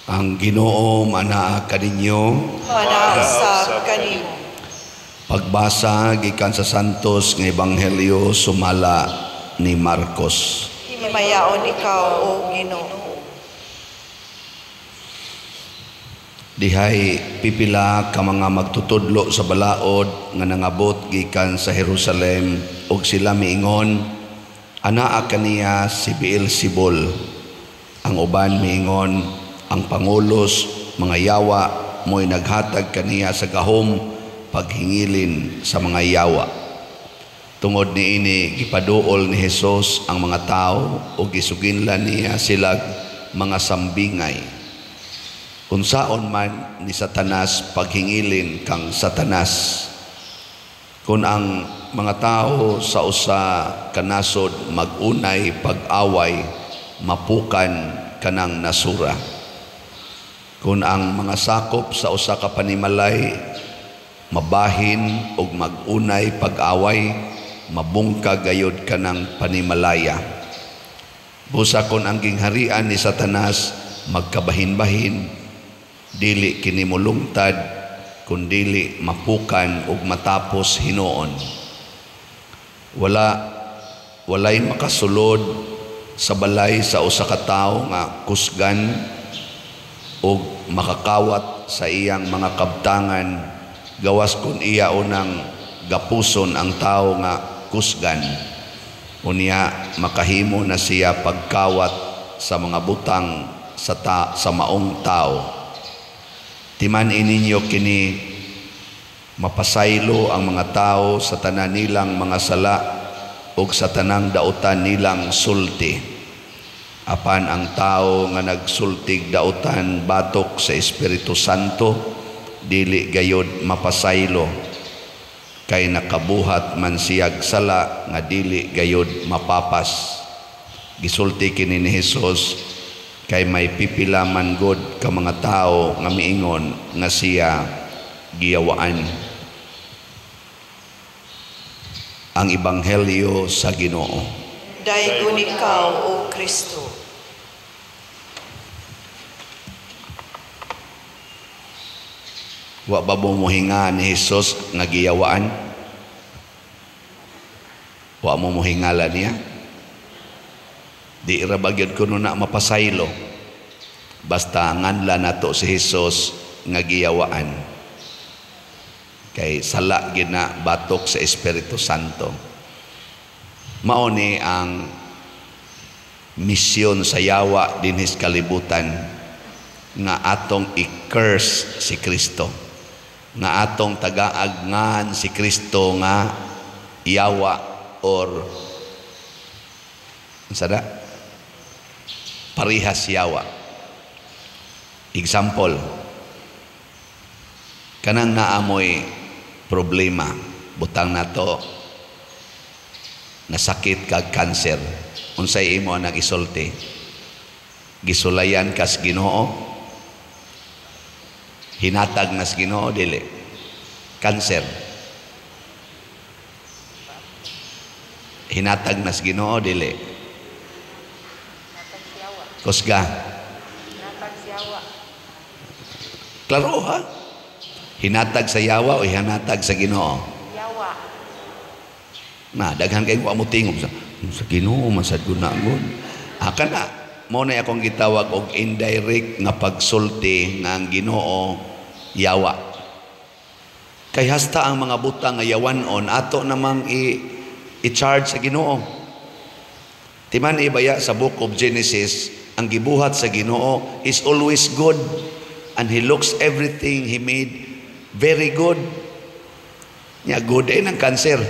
Ang Ginoo manaa kaninyo. Manausab kanimo. Pagbasa gikan sa Santos nga Ebanghelyo sumala ni Marcos. Himayaon ikaw, O Ginoo. Dihay pipila ka mga magtutudlo sa balaod nga nangabot gikan sa Jerusalem ug sila miingon, anaa kaniya si Beelzebul. Ang uban miingon, ang pangulos mga yawa mo'y naghatag kaniya sa gahom paghingilin sa mga yawa. Tungod niini gipaduol ni Hesus ang mga tao ug gisuginlan niya sila mga sambingay. Unsaon man ni Satanas paghingilin kang Satanas. Kung ang mga tao sa usa kanasod magunay pag-away, mapukan kanang nasura. Kung ang mga sakop sa usa ka panimalay mabahin ug magunay pag-away, mabungka gayud kanang panimalaya. Busa kon ang gingharian ni Satanas magkabahin-bahin, dili kini mulungtad kundili mapukan ug matapos hinuon. Walay makasulod sa balay sa usa ka tawo nga kusgan ug makakawat sa iyang mga kabtangan gawas kun iya unang gapuson ang tawo nga kusgan. Unya makahimo na siya pagkawat sa mga butang sa maong tao. Timan ininyo kini mapasaylo ang mga tao sa tanan nilang mga sala ug sa tanang dautan nilang sulti. Apan ang tao nga nagsultig dautan batok sa Espiritu Santo, dili gayud mapasaylo, kay nakabuhat man siyag sala nga dili gayud mapapas. Gisulti kini ni Hesus kay may pipila man god ka mga tao nga miingon nga siya giyawaan. Ang Ebanghelyo sa Ginoo. Daygon ikaw, O Kristo. Wa ba mo mohinga ni Hesus nga giyawaan? Wa mo mohingala niya? Di ra bagyod kuno na mapasaylo. Basta nganla nato si Hesus nga giyawaan. Kay sala gid na batok sa Espiritu Santo. Mao ni ang misyon sa yawa dinhis kalibutan nga atong i-curse si Kristo. Nga atong tagaagnan si Kristo nga yawa or sada parihas yawa. Example, kanang naamoy problema, butang nato nasakit kag cancer, unsay imo nang isulti? Gisulayan kas Ginoo, hinatag nas Ginoo dili cancer, hinatag nas Ginoo dili kusga. Klaro ha? Hinatag sa yawa o hinatag sa Ginoo? Yawa. Na, daghan kayo mo tingog sa Ginoo, masad ko na agad. Kana, mo na akong gitawag og indirect nga pagsulti nga ang Ginoo yawa. Kay hasta ang mga butang nga yawanon, ato namang i-charge sa Ginoo. Timan ibaya sa book of Genesis, ang gibuhat sa Ginoo is always good and He looks everything He made very good. Nya good ay ng cancer.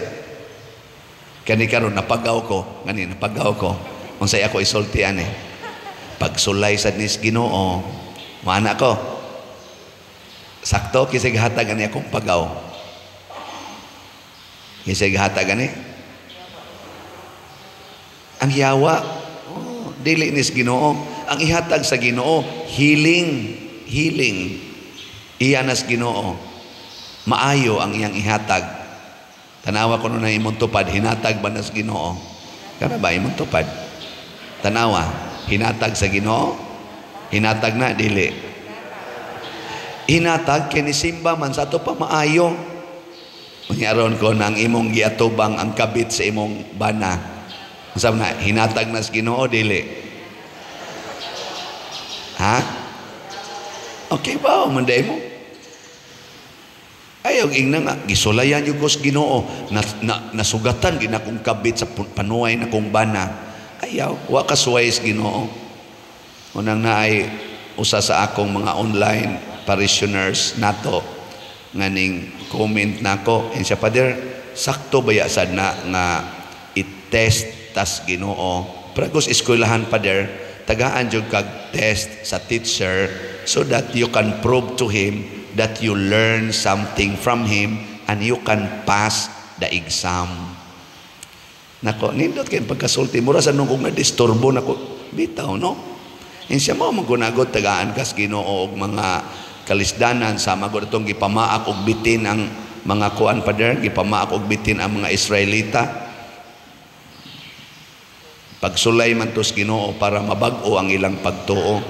Kani karon napagaw ko, unsay ako isultian pagsulay sa nis Ginoo, mana ko sakto kisig hatag ani akong pagaw. Kisig hatag ani ang yawa. Dili nis Ginoo. Ang ihatag sa Ginoo, healing. Iyanas Ginoo. Maayo ang iyang ihatag. Tanawa ko na imong tupad, hinatag ba nas Ginoo? Kana ba imong tupad? Tanawa, hinatag sa Ginoo? Hinatag na dili. Hinatag kini simba man sa ato pa maayo. Unyaron ko nang imong giatubang ang kabit sa imong bana. Unsa na hinatag na sa Ginoo dili. Ha? Okay ba manday mo? Ayaw ingna nga gisulayan yung Diyos Ginoo nasugatan gina kong kabit sa panuway na kong bana. Ayaw wa kasuway sa Ginoo. Unang naay usa sa akong mga online parishioners nato nganing comment nako and siya Father sakto baya sad na nga i-test tas Ginoo pragos eskwelahan Father tagaan jud kag test sa teacher so that you can prove to him that you learn something from him and you can pass the exam. Nako nindot kay pagkasulti mura sa nung kung na-disturbo nako bitaw no. And siya mo maggunagot tagaan kas Ginoo og mga kalisdanan sa magod itong gipamaak og bitin ang mga kuan Father, gipamaak og bitin ang mga Israelita. Pagsulay man tos Ginoo para mabag-o ang ilang pagtuo.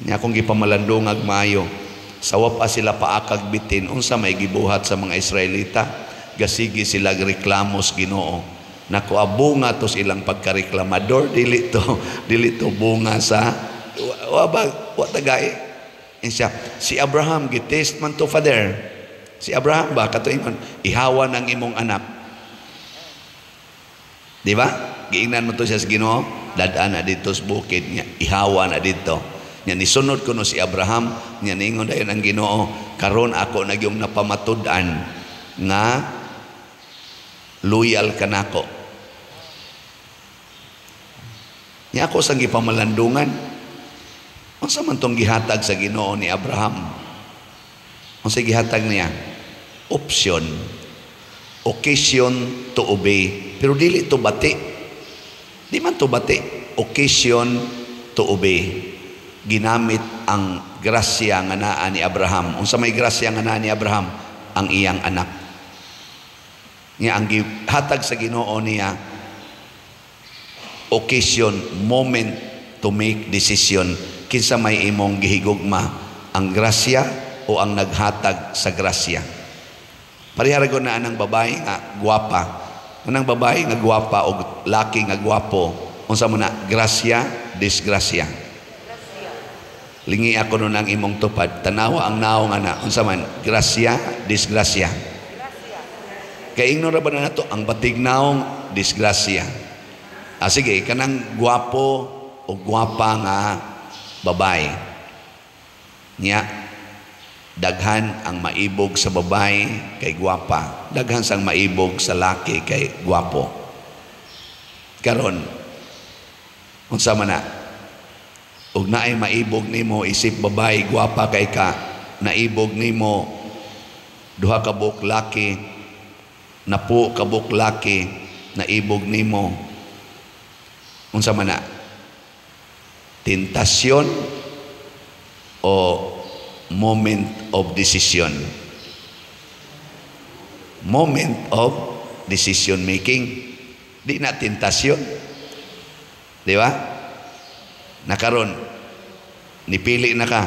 Nya kung gipamalandungag maayo, sawa pa sila paakag bitin unsa may gibuhat sa mga Israelita, gasigi sila reklamos Ginoo. Nakuabunga tos ilang pagkareklamador dili to bunga sa wa tagay. Siya, si Abraham gitest man to Father. Si Abraham ba katuingon ihawa ng imong anak. Di ba? Giingnan mo to siya sa Ginoo, dadaan na dito sa bukid niya, ihawa na dito. Nya nisunod ko no si Abraham, nya ningon dayon ang Ginoo, karon ako nagyong napamatud-an nga loyal ka nako. Nya ako sang gipamalandungan. Unsa man tong gihatag sa Ginoo ni Abraham? Unsa gihatag niya? Option. Occasion to obey. Pero dili to bati. Di man to bati. Occasion to obey. Ginamit ang grasya nga naa ni Abraham. Unsa may grasya nga naa ni Abraham? Ang iyang anak. Niya ang gihatag sa Ginoo niya occasion, moment to make decision. Kinsa may imong gihigugma, ang grasya o ang naghatag sa grasya. Pariharagon na anang babae nga guwapa. Anang babae nga guwapa o laki nga guwapo. Unsa mo na grasya, disgrasya. Lingi ako nun ang imong tupad. Tanawa ang naong ana. Unsa man grasya, disgrasya. Kay ignorant ba na nato ang batig naong disgrasya. Sige, kanang guwapo o guwapa nga babae. Nya, daghan ang maibog sa babae kay guwapa. Daghan sang maibog sa laki kay guwapo. Karon, unsa man na? Ug naay maibog nimo isip babae guwapa kay ka, naibog nimo duha ka buok laki, napo ka buok laki, naibog nimo unsa man na tentasyon o moment of decision. Moment of decision making. Di na tentasyon. Di ba? Nakaron nipili na ka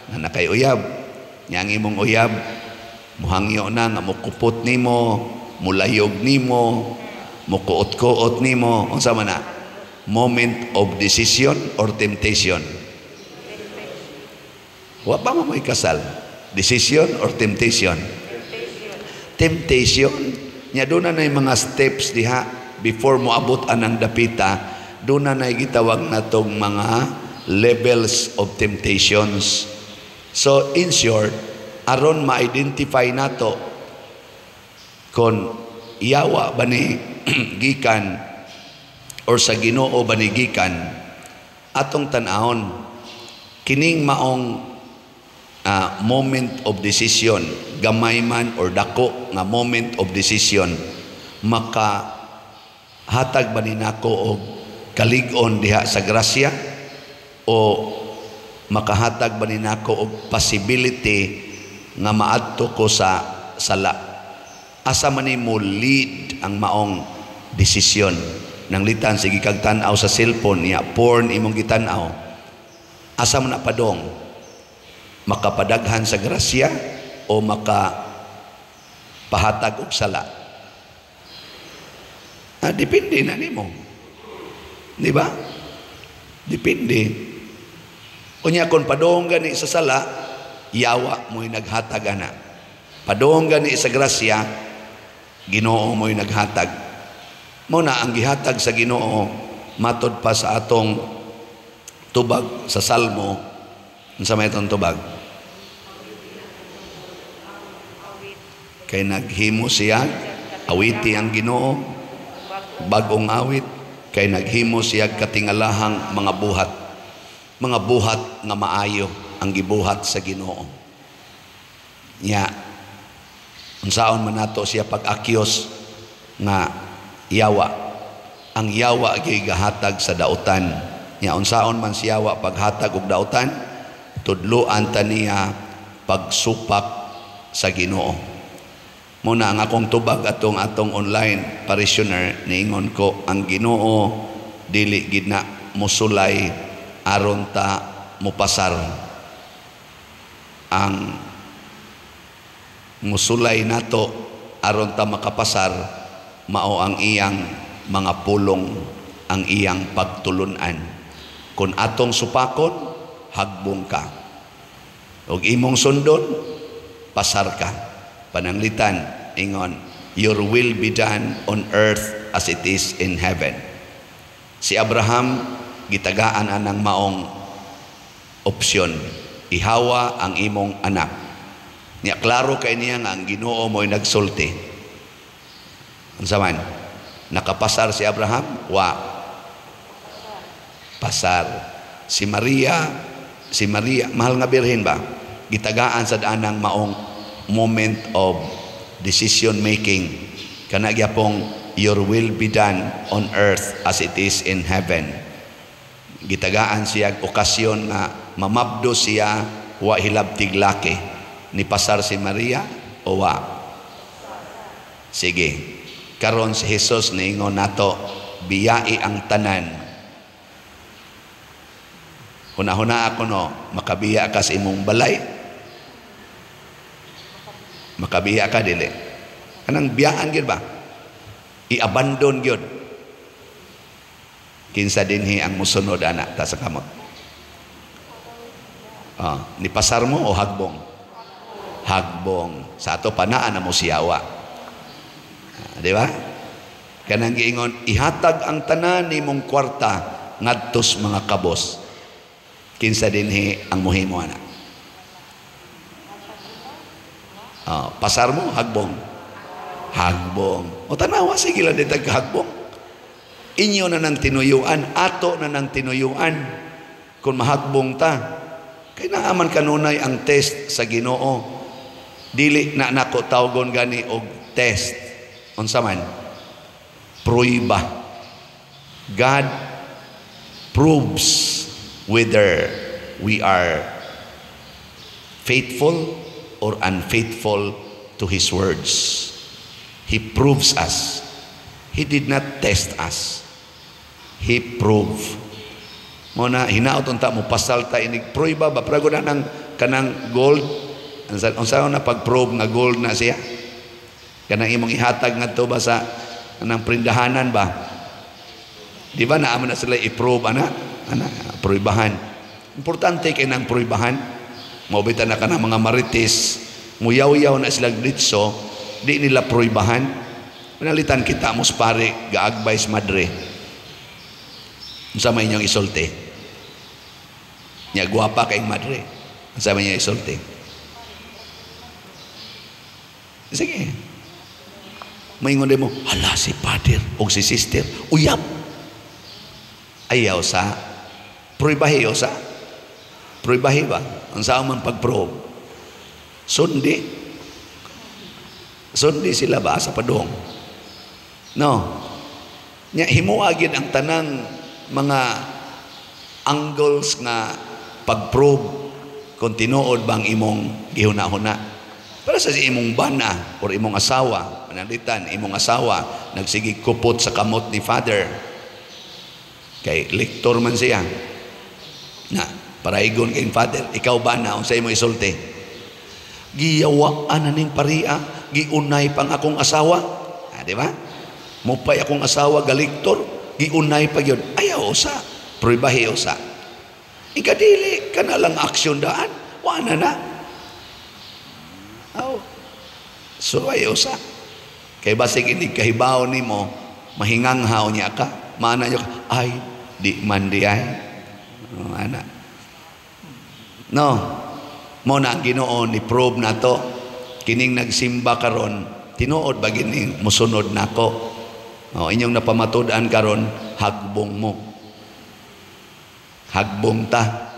na nakay uyab. Nya ang imong uyab muhangyo na nga mukupot nimo, mulayog nimo, mukuot-kuot nimo, unsa man na? Moment of decision or temptation? Wa pa mo may kasal. Decision or temptation? Temptation. Nya doon na mga steps diha before mo abot anang dapita, doon na gitawag natong mga levels of temptations. So in short, aron ma-identify nato kung iyawa ba ni gikan or sa Ginoo ba ni gikan, atong tan-ahon kining maong moment of decision, gamay man or dako nga moment of decision, maka hatag ba ni nako og kalig-on diha sa grasya o makahatag ba ni nako og possibility nga maadto ko sa sala? Asa man mo lead ang maong desisyon? nanglitan sige kag tan-aw sa cellphone niya, porn imong gitan-aw. Asa man na padong? Makapadaghan sa grasya o makapahatag og sala? Depende na nimo. Di ba? Depende. Kunya kung padong gani sa sala, yawa mo'y naghatag ana. Padong gani sa grasya, Ginoo mo'y naghatag. Muna ang gihatag sa Ginoo matod pa sa atong tubag sa Salmo. Unsa may itong tubag? Kay naghimo siya, awiti ang Ginoo, bagong awit, kay naghimo siya katingalahang mga buhat nga maayo ang gibuhat sa Ginoo. Nya unsaon man nato siya pag-akyos nga yawa. Ang yawa gyud gahatag sa dautan. Nya unsaon man si yawa paghatag og dautan, tudloan ta niya pagsupak sa Ginoo. Muna ang akong tubag atong online parishioner, niingon ko, ang Ginoo dili gid na musulay aron ta mupasar. Ang musulay nato aron ta makapasar mao ang iyang mga pulong, ang iyang pagtulunan. Kung atong supakon, hagbong ka. Og imong sundon, pasar ka. Pananglitan, ingon, your will be done on earth as it is in heaven. Si Abraham, gitagaan anang maong opsyon. Ihawa ang imong anak. Niya, klaro kay niya nga ang Ginoo mo'y nagsulti. Unsa man? Nakapasar si Abraham? Wa. Pasar. Si Maria, mahal nga birhen ba? Gitagaan sa anang maong moment of decision making. Kana gyapong your will be done on earth as it is in heaven. Gitagaan siya okasyon nga mamabdo siya wa hilabtig laki. Ni pasar si Maria o wa? Sige. Karon si Jesus niingon nato, biyai ang tanan. Huna-huna ako no, makabiya ka sa imong balay. Makabiya ka dili. Kanang biyaan gyud ba? I-abandon gyud. Kinsa dinhi ang musunod ana ta sa kamot. Ni pasar mo o hagbong? Hagbong. Sa ato panaan na mo siyawa. Di ba? Kanang giingon, ihatag ang tanan nimong kwarta ngadtos mga kabos. Kinsa dinhi ang muhimo ana? Pasar mo, hagbong. Hagbong. O tanawa, sige lang dito hagbong. Inyo na ng tinuyuan, ato na ng tinuyuan. Kung mahagbong ta, kaya naaman kanunay ang test sa Ginoo. Dili na nako tawgon gani og test. Unsa man? Pruiba. God proves whether we are faithful or unfaithful to His words. He proves us. He did not test us. He proved. Muna hinaot unta mo pasal ta inig pruiba ba prago na ng kanang gold. Unsa na pag-prove nga gold na siya? Kanang imong ihatag ngadto ba sa kanang prindahanan ba? Di ba naa man na sila i-prove ana pruibahan. Importante kay nang pruibahan. Maubita na ka ng mga marites, muyaw-yaw na silang ditso, di nila pruibahan. Pinalitan kita mos pare, gaagbays madre. Unsa may inyong isulti? Nya guwapa kay madre. Unsa may inyong isulti? Sige. Maingon mo, hala si pader o si sister, uyab. Ayaw sa, pruibahi o sa. Pruibahi ba? Ang saan man pag-probe. Sundi sila ba sa padong? No. Himuagin ang tanang mga angles nga pag-probe kung tinuod bang imong gihuna-huna. Para sa imong bana or imong asawa, manalitan, imong asawa, nagsigig kupot sa kamot ni father, Kay lektor man siya. Na, paraigon kay Father, ikaw ba na unsay mo isulti? Giyawaan na ning paria, giunay pang akong asawa. Di ba? Mupay akong asawa galektor, giunay pa yun. Ayaw usa, proibahi usa. Ikadili ka na lang aksyon daan, wala na. So ayaw usa. Kay basig hindi kahibaw ni mo, mahinganghaw niya ka, maana niyo, ay, di man di ay. Ana. No, mo na ang Ginoo ni probe na to, kining nagsimba karon, tinuod ba gining musunod nako? Inyong napamatud-an karon, hagbong mo. Hagbong ta.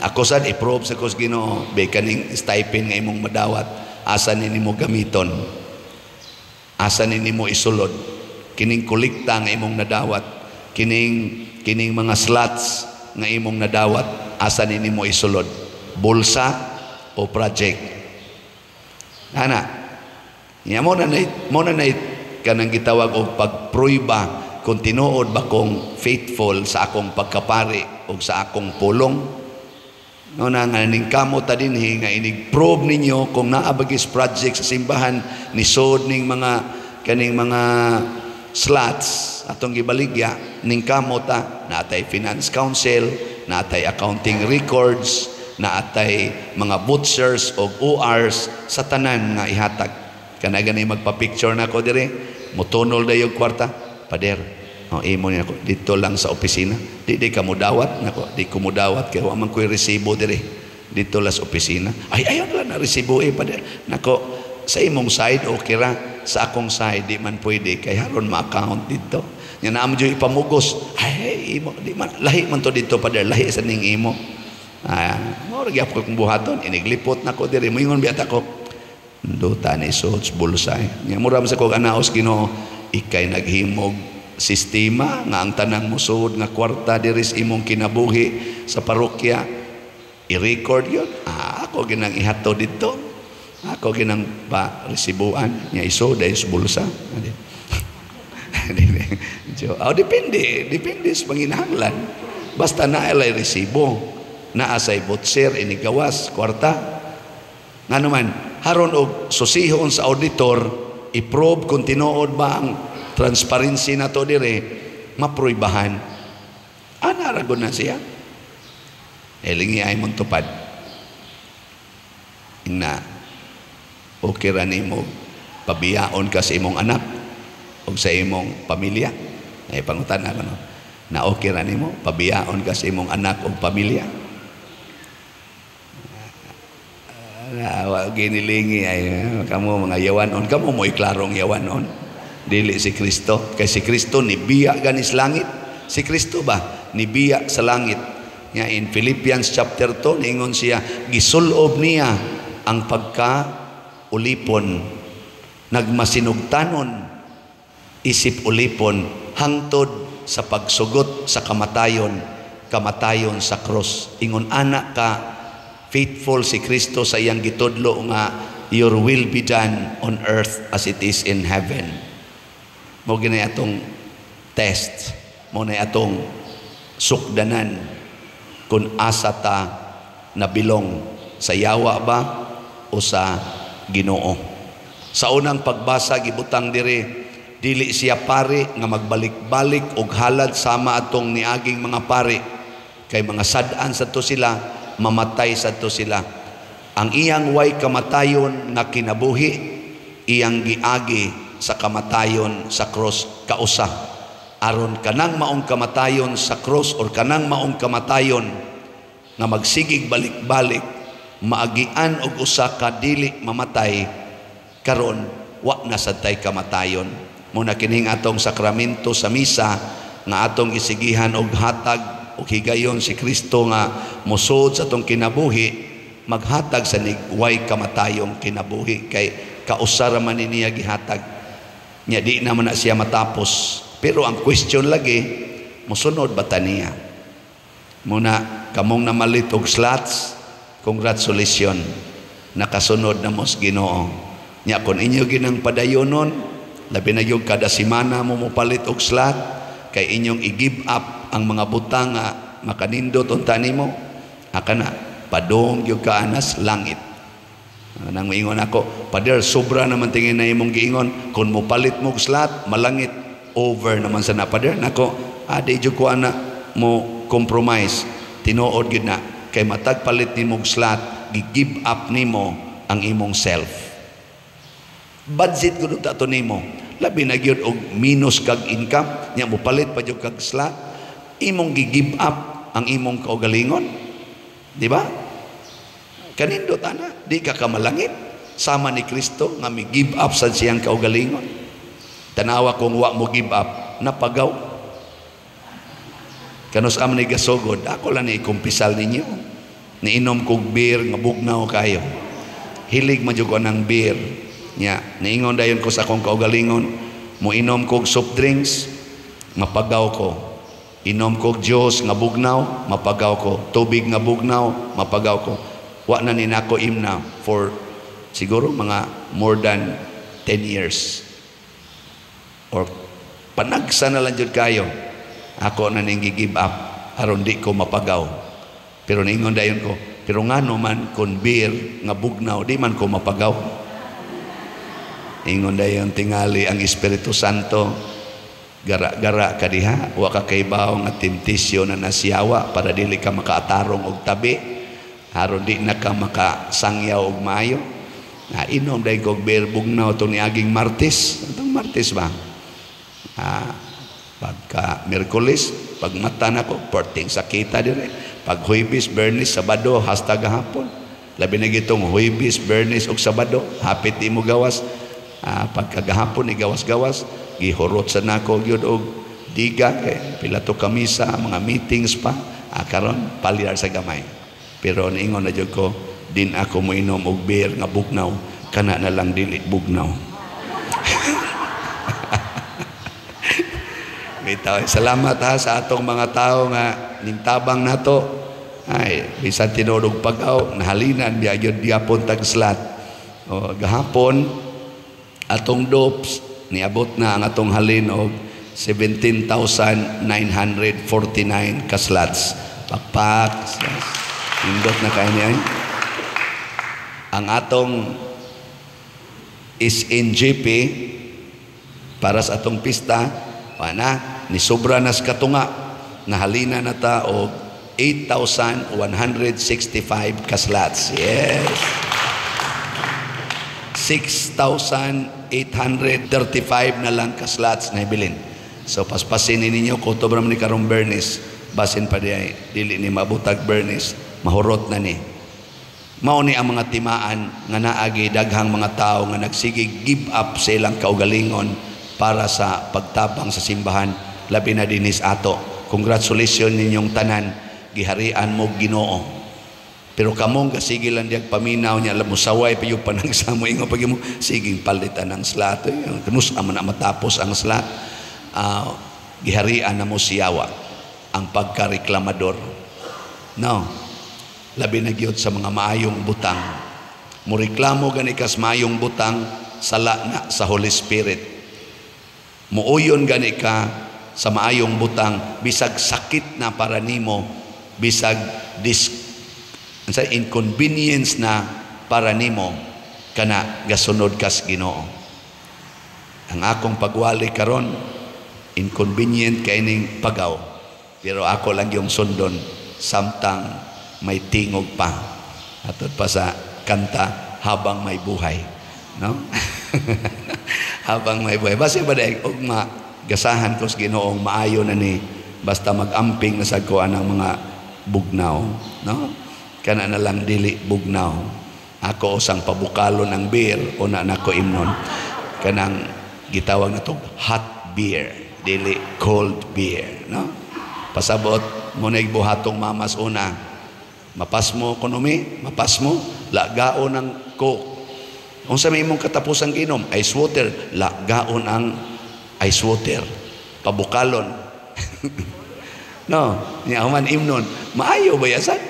Ako sad i-probe sa kus Ginoo, be kaning stipend nga imong madawat, asa nimo gamiton. Asa nimo isulod. Kining kolekta nga imong nadawat, kining mga slots nga imong nadawat, asa nimo isulod. Bulsa o project. Ana. Nya mo na kanang gitawag og pagpruiba kung tinuod ba kong faithful sa akong pagkapari o sa akong pulong. No na nga ning kamo ta dinhi nga inig-probe ninyo kung naabagis project sa simbahan ni sod ning kaning mga slots atong gibaligya ning kamo ta naatay finance council, naatay accounting records, naatay mga butchers o ORs sa tanan nga ihatag. Kana gani magpa-picture na ko dire, mutunol dayo kwarta, pader. Imo niya ko dito lang sa opisina. Di ka mudawat nako, di ko mudawat kay wa man koy resibo dire. Dito lang sa opisina. Ay ayon lang na resibo pader. Nako sa imong side okay ra, sa akong side di man pwede kay haron ma-account dito. Nya naam jud ipamugos. Ay imo di man lahi man to dito pader, lahi sa ning imo. Mo ra gyapon kong buhaton, iniglipot nako dire. Moingon biata ko. Duta ni suds bulsay. Nya mura sa kog anaos Ginoo, ikay naghimog sistema nga ang tanang musud nga kwarta diris imong kinabuhi sa parokya i-record yun. Ako ginang ihato dito, ako ginang pa resibuan nya iso dahil sa bulsa. Depende sa panginahanglan. Basta nailay resibo, naasay butser inigawas kwarta nga naman haron og susihon sa auditor i-probe kung tinuod ba ang transparency na to dire maproibahan. Ragon na siya. Elingi ay mong tupad. Na okay ra nimo pabiyaon ka sa imong anak o sa imong pamilya. Ay pangutan na no. Na okay ra nimo pabiyaon ka sa imong anak o pamilya. Ginilingi ay kamo mga yawanon, kamo mo iklarong yawanon. Dili si Kristo, kay si Kristo nibiya ganis langit. Si Kristo ba nibiya sa langit? Nga in Philippians chapter 2 ningon siya gisulob niya ang pagka-ulipon, nagmasinugtanon isip ulipon hangtod sa pagsugot sa kamatayon sa cross. Ingon anak ka faithful si Kristo sa iyang gitudlo nga your will be done on earth as it is in heaven. Mo ginay atong test, mo na atong sukdanan kung asa ta nabilong sa yawa ba o sa Ginoo. Sa unang pagbasa gibutang dire, dili siya pari nga magbalik-balik og halad sama atong niaging mga pari kay mga sad-an sa to sila, mamatay sa to sila. Ang iyang way kamatayon nga kinabuhi, iyang giagi sa kamatayon sa cross kausa. Aron kanang maong kamatayon sa cross or kanang maong kamatayon nga magsigig balik-balik, maagian og usa ka dili mamatay, karon wa na sad tay kamatayon. Muna kining atong sakramento sa misa nga atong isigihan og hatag og higayon si Kristo nga musod sa atong kinabuhi, maghatag sa way kamatayong kinabuhi kay kausara man niya gihatag. Nya di naman na siya matapos. Pero ang question lagi, musunod ba ta niya? Muna kamong namalit og slots, congratulations, nakasunod na mos Ginoo. Nya kun inyo ginang padayonon, labi na yung kada semana mo palit og slot, kay inyong i-give up ang mga butang nga makanindot unta nimo, akana padong gyud ka anas langit. Nang moingon ako, Pader, sobra naman tingin na imong giingon, kung mo palit mo slot, malangit, over naman sa na. Pader, nako, di jud ko ana mo compromise, tinuod gyud na, kay matag palit nimo slot, gi-give up nimo ang imong self. Budget gud ta to nimo, labi na gyud og minus kag income, nya mo palit pa jud kag slot, imong gi-give up ang imong kaugalingon, di ba? Kanindot ana, di ka kamalangit sama ni Kristo nga mi give up sa siyang kaugalingon. Tanawa kung wa mo give up, napagaw. Kanus am ni gasogod, ako lang ni kumpisal ninyo. Niinom kog beer nga bugnaw kayo. Hilig man jud ko ng beer. Nya, niingon dayon ko sa akong kaugalingon, mo inom kog soft drinks, mapagaw ko. Inom kog juice nga bugnaw, mapagaw ko. Tubig nga bugnaw, mapagaw ko. Wa na ninako imna for siguro mga more than 10 years. Or panagsa na lang jud kayo. Ako na ning gi-give up aron di ko mapagaw. Pero ningon dayon ko, pero ngano man kun beer nga bugnaw di man ko mapagaw. Ingon dayon tingali ang Espiritu Santo, gara-gara ka diha, wa ka kaybaw nga temptasyon na nasiyawa para dili ka makaatarong og tabi. Aron di na ka makasangyaw og maayo. Inom dahil kong beer bugnaw itong niaging Martes. Itong Martes ba? Pagka Merkulis, pag mata na ko, porting sakita dire. Pag Huwebes, Bernis, Sabado, hasta gahapon. Labi na gitong Huwebes, Bernis, o Sabado, hapit di mo gawas. Pagka gahapon, igawas-gawas, gihurot sa nako, yun og diga, pila to kamisa, mga meetings pa. Karon palyar sa gamay. Pero niingon na jud ko, din ako mo inom og beer nga bugnaw, kana na lang dili bugnaw. Bitaw, salamat ha sa atong mga tao nga nintabang nato. Ay, bisan tinulog pagaw, nahalinan biya jud gyapon tag slot. O gahapon atong dopes niabot na ang atong halin og 17,949 ka slots. Pakpak. Indot na kayo niya. Ang atong SNGP para sa atong pista, ni sobra nas katunga, nahalina na ta og 8,165 ka slots. Yes. 6,835 na lang ka slots na ibilin. So paspasin ninyo kung ito ni karong Bernis, basin pa diay, dili ni mabutag Bernis, mahurot na ni. Mao ni ang mga timaan nga naagi daghang mga tao nga nagsige give up sa ilang kaugalingon para sa pagtabang sa simbahan, labi na dinis ato. Congratulations ninyong tanan, giharian mo Ginoo. Pero kamong kasige lang diag paminaw niya, alam mo saway pa yung panagsamo ingo pag mo siging palitan ng slot. Kanus man na matapos ang slot. Giharian na mo siyawa ang pagkareklamador. No. Labi na gyud sa mga maayong butang. Mureklamo gani kas maayong butang, sala na sa Holy Spirit. Muuyon gani ka sa maayong butang, bisag sakit na para nimo, bisag inconvenience na para nimo, kana gasunod kas Ginoo. Ang akong pagwali karon, inconvenient kay ning pagaw, pero ako lang yung sundon samtang may tingog pa. Atod pa sa kanta, habang may buhay. No? Habang may buhay. Basta ba dahil, gasahan ko sa Ginoong maayo na ni, basta mag-amping na sa kuha ng mga bugnaw. No? Kana na lang dili bugnaw. Ako usang pabukalo ng beer, o na ko imnon. Kanang gitawag na to hot beer, dili cold beer. No? Pasabot, muna buhatong mamas una, mapas mo ekonomi, mapas mo, lagaon ang coke. Kung sa may imong katapusang ginom, ice water, lagaon ang ice water. Pabukalon. No, niya man imnon, maayo ba yasan?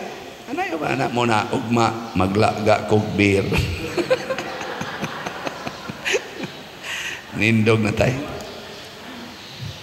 Anayo ba na mo na ugma maglaga kog beer. Nindog na tayo.